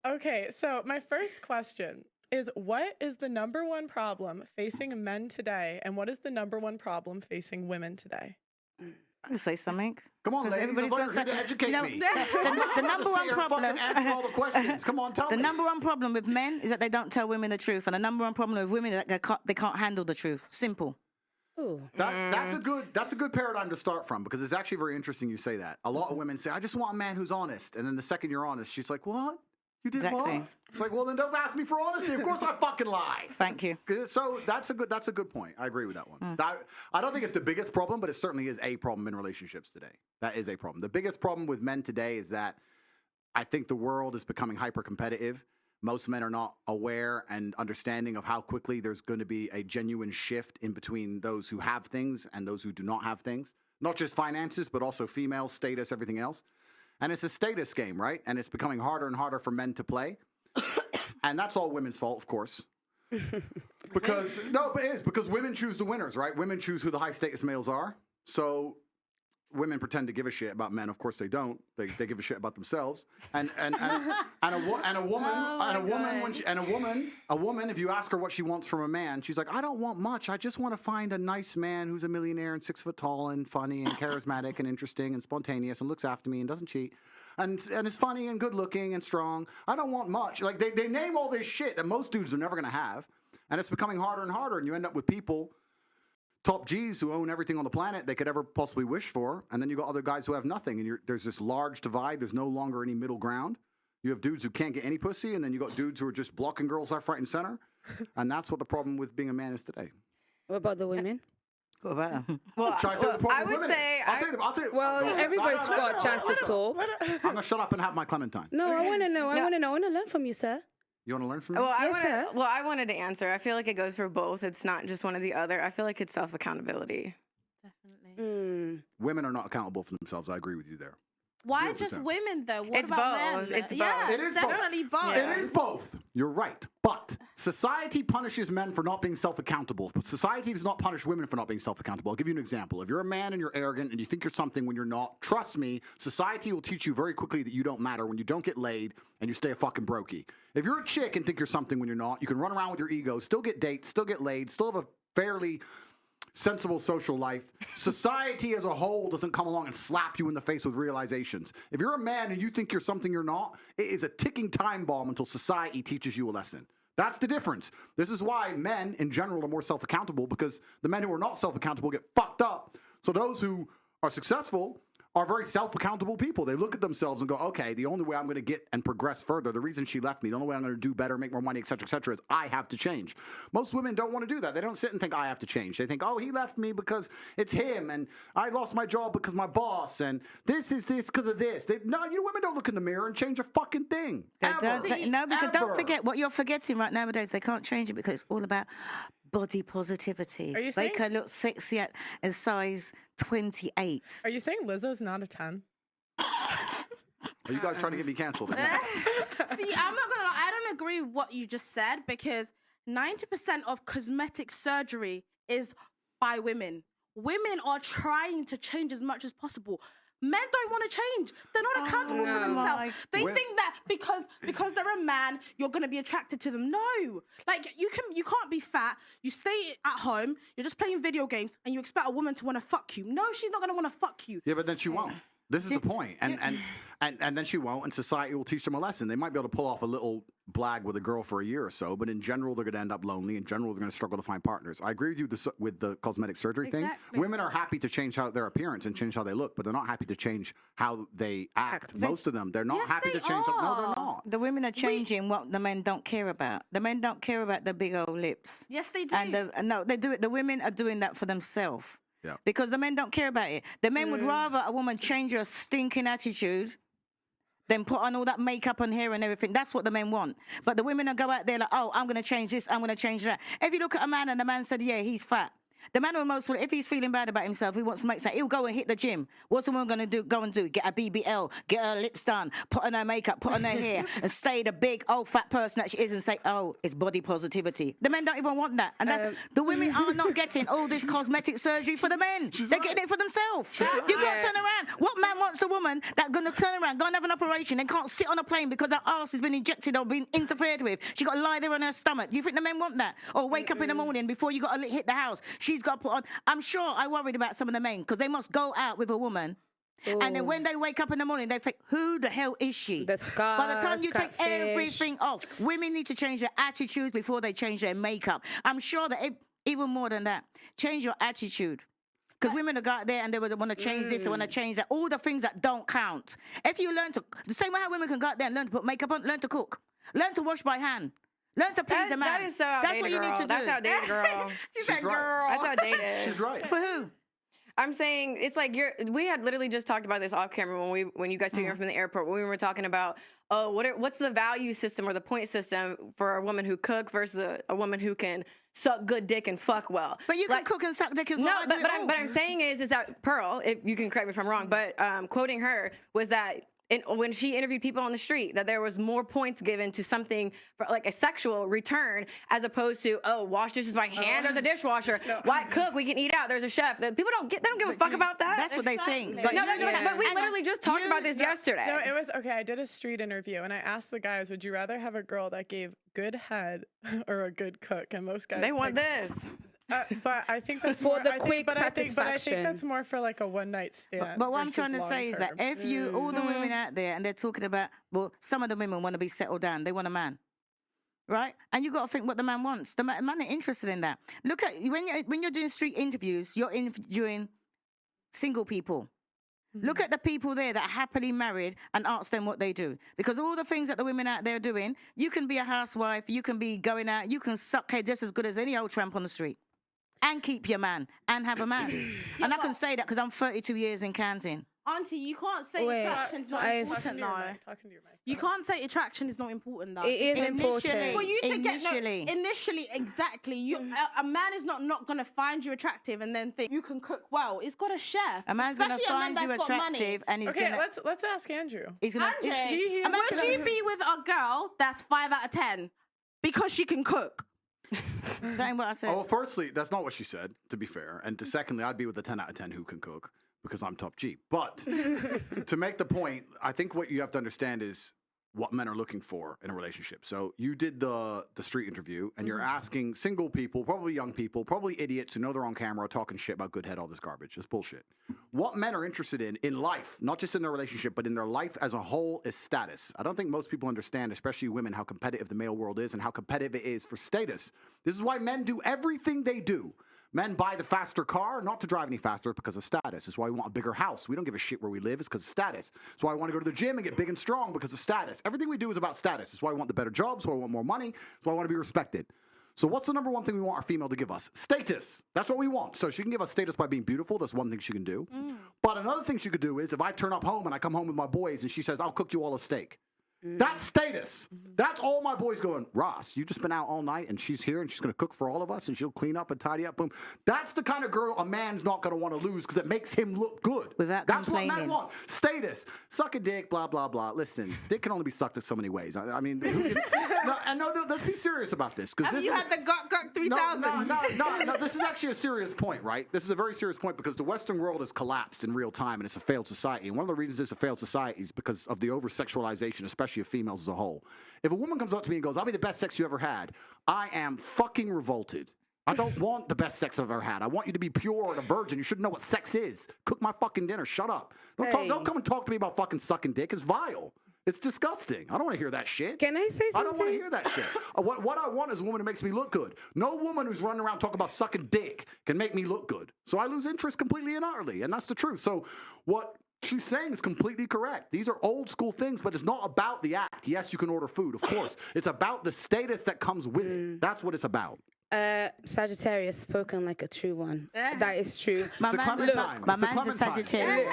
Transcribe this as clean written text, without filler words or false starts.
Okay, so my first question is, what is the number one problem facing men today, and what is the number one problem facing women today? I can say something. Come on, 'Cause ladies. everybody's Everybody's gonna going to educate me. The number one problem. Answer all the questions. Come on, tell The me. number one problem with men is that they don't tell women the truth, and the number one problem with women is that they can't handle the truth. Simple. Ooh. That's a good paradigm to start from, because it's actually very interesting you say that. A lot of women say, I just want a man who's honest. And then the second you're honest, she's like, what? You did Exactly. what? It's like, well, then don't ask me for honesty. Of course I fucking lie. Thank you. So that's a good point. I agree with that one. I don't think it's the biggest problem, but it certainly is a problem in relationships today. That is a problem. The biggest problem with men today is that I think the world is becoming hyper competitive. Most men are not aware and understanding of how quickly there's going to be a genuine shift in between those who have things and those who do not have things. Not just finances, but also female status, everything else. And it's a status game, right? And it's becoming harder and harder for men to play. And that's all women's fault, of course. Because it is, because women choose the winners, right? Women choose who the high status males are. So women pretend to give a shit about men. Of course they don't. They give a shit about themselves. And a woman, if you ask her what she wants from a man, she's like, I don't want much. I just want to find a nice man who's a millionaire and 6 foot tall and funny and charismatic and interesting and spontaneous and looks after me and doesn't cheat and is funny and good looking and strong. I don't want much. Like they name all this shit that most dudes are never going to have. And it's becoming harder and harder. And you end up with people, top G's, who own everything on the planet they could ever possibly wish for. And then you got other guys who have nothing. And there's this large divide. There's no longer any middle ground. You have dudes who can't get any pussy. And then you got dudes who are just blocking girls left, right, and center. And that's what the problem with being a man is today. What about the women? What about them? Well, Should I say what the problem I with would women say. is? I'll tell you. Well, Go on. everybody's got a chance to talk. I'm going to shut up and have my Clementine. No, I want to know. I want to learn from you, sir. You want to learn from me? Well, Yes, sir. I wanted to answer. I feel like it goes for both. It's not just one or the other. I feel like it's self-accountability. Definitely. Women are not accountable for themselves. I agree with you there. Why 0%. just women though? What It's about both. men? It's Yeah, both. It is definitely both. It is both. You're right. But society punishes men for not being self-accountable. But society does not punish women for not being self-accountable. I'll give you an example. If you're a man and you're arrogant and you think you're something when you're not, trust me, society will teach you very quickly that you don't matter when you don't get laid and you stay a fucking brokey. If you're a chick and think you're something when you're not, you can run around with your ego, still get dates, still get laid, still have a fairly sensible social life. Society as a whole doesn't come along and slap you in the face with realizations. If you're a man and you think you're something you're not, it is a ticking time bomb until society teaches you a lesson. That's the difference. This is why men in general are more self-accountable, because the men who are not self-accountable get fucked up. So those who are successful are very self-accountable people. They look at themselves and go, okay, the only way I'm going to get and progress further, the reason she left me, the only way I'm going to do better, make more money, et cetera, is I have to change. Most women don't want to do that. They don't sit and think, I have to change. They think, oh, he left me because it's him, and I lost my job because my boss, and this is this because of this. No, you women don't look in the mirror and change a fucking thing. No, because don't forget what you're forgetting right nowadays. They can't change it because it's all about body positivity. Are you They saying- can look sexy at a size 28. Are you saying Lizzo's not a 10? Are you guys trying to get me canceled? See, I'm not gonna lie. I don't agree with what you just said, because 90% of cosmetic surgery is by women. Women are trying to change as much as possible. Men don't want to change. They're not accountable for themselves. They think that because they're a man, you're gonna be attracted to them. No, like you can't be fat. You stay at home. You're just playing video games, and you expect a woman to want to fuck you. No, she's not gonna want to fuck you. Yeah, but then she won't. This is the point. And then she won't, and society will teach them a lesson. They might be able to pull off a little blag with a girl for a year or so, but in general, they're going to end up lonely. In general, they're going to struggle to find partners. I agree with you with the cosmetic surgery thing. Women are happy to change their appearance and change how they look, but they're not happy to change how they act. Most of them. They're not happy to change. No, they're not. The women are changing what the men don't care about. The men don't care about the big old lips. Yes, they do. And no, they do it. The women are doing that for themselves. Yeah. Because the men don't care about it. The men would rather a woman change her stinking attitude than put on all that makeup and hair and everything. That's what the men want. But the women will go out there like, oh, I'm going to change this, I'm going to change that. If you look at a man and the man said, yeah, he's fat, The man will most, if he's feeling bad about himself, he wants to make something, he'll go and hit the gym. What's the woman going to do? Go and do? Get a BBL, get her lips done, put on her makeup, put on her hair, and stay the big old fat person that she is and say, oh, it's body positivity. The men don't even want that. And the women are not getting all this cosmetic surgery for the men. They're getting it for themselves. You can't turn around. What man wants a woman that's going to turn around, go and have an operation, and can't sit on a plane because her arse has been injected or been interfered with? She got to lie there on her stomach. You think the men want that? Or wake up in the morning before you got to hit the house, she's got to put on. I'm sure I worried about some of the men because they must go out with a woman. Ooh. And then when they wake up in the morning, they think, who the hell is she? The scars, by the time you catfish. take everything off, women need to change their attitudes before they change their makeup. I'm sure that even more than that, change your attitude. Because women will go out there and they would want to change this, they want to change that, all the things that don't count. If you learn to, the same way how women can go out there and learn to put makeup on, learn to cook, learn to wash by hand. Learn to please a man. That is so outdated, That's what you need to do. That's outdated, girl. She said, right. girl. That's outdated. She's right. For who? I'm saying it's like we had literally just talked about this off camera when you guys picked me up from the airport. When we were talking about what's the value system or the point system for a woman who cooks versus a woman who can suck good dick and fuck well. But you can cook and suck dick as well. No, but I'm saying is that Pearl, if you can correct me if I'm wrong, but quoting her was that. When she interviewed people on the street, that there was more points given to something for like a sexual return as opposed to wash dishes by hand. There's a dishwasher. Why cook? We can eat out. There's a chef. People don't give a fuck about that. That's what they think. But but we literally just talked about this yesterday. No, it was okay. I did a street interview and I asked the guys, "Would you rather have a girl that gave good head or a good cook?" And most guys want this. But I think that's for more, the quick but satisfaction. I think that's more for like a one night stand. But what I'm trying to say is that if you, all the women out there, and they're talking about, well, some of the women want to be settled down. They want a man, right? And you got to think what the man wants. The man ain't interested in that. Look at when you're doing street interviews, you're interviewing single people. Look at the people there that are happily married and ask them what they do. Because all the things that the women out there are doing, you can be a housewife, you can be going out, you can suck head just as good as any old tramp on the street. And keep your man and have a man. And I can say that because I'm 32 years in counting. Auntie, you can't say attraction is not important, though. You can't say attraction is not important, though. It is important. For you to initially, exactly. A man is not going to find you attractive and then think you can cook well. It's got a chef. A man's going to find you attractive and he's going to... Okay, let's ask Andrew. Andrew, would you be with a girl that's 5 out of 10 because she can cook? That ain't what I said. Oh, well, firstly, that's not what she said, to be fair. And secondly, I'd be with a 10 out of 10 who can cook because I'm top G. But to make the point, I think what you have to understand is what men are looking for in a relationship. So you did the street interview, and you're asking single people, probably young people, probably idiots who know they're on camera talking shit about good head, all this garbage. It's bullshit. What men are interested in life, not just in their relationship, but in their life as a whole, is status. I don't think most people understand, especially women, how competitive the male world is and how competitive it is for status. This is why men do everything they do. Men buy the faster car, not to drive any faster, because of status. It's why we want a bigger house. We don't give a shit where we live. It's because of status. It's why I want to go to the gym and get big and strong, because of status. Everything we do is about status. It's why I want the better job. It's why I want more money. It's why I want to be respected. So what's the number one thing we want our female to give us? Status. That's what we want. So she can give us status by being beautiful. That's one thing she can do. But another thing she could do is if I turn up home and I come home with my boys and she says, I'll cook you all a steak. That's status. That's all my boys going, Ross, you just been out all night and she's here and she's going to cook for all of us and she'll clean up and tidy up. Boom. That's the kind of girl a man's not going to want to lose because it makes him look good. That's what men want. Status. Suck a dick, blah, blah, blah. Listen, dick can only be sucked in so many ways. I mean, let's be serious about this. Have you had the Gok 3000? No, this is actually a serious point, right? This is a very serious point because the Western world has collapsed in real time and it's a failed society. And one of the reasons it's a failed society is because of the over-sexualization, especially of females as a whole. If a woman comes up to me and goes, I'll be the best sex you ever had, I am fucking revolted. I don't want the best sex I've ever had. I want you to be pure and a virgin. You should know what sex is. Cook my fucking dinner. Shut up. Don't come and talk to me about fucking sucking dick. It's vile. It's disgusting. I don't want to hear that shit. Can I say something? I don't want to hear that shit. What I want is a woman who makes me look good. No woman who's running around talking about sucking dick can make me look good. So I lose interest completely and utterly, and that's the truth. So what she's saying is completely correct. These are old school things, but it's not about the act. Yes, you can order food, of course. It's about the status that comes with it. That's what it's about. Sagittarius spoken like a true one. That is true. My man's a Sagittarius.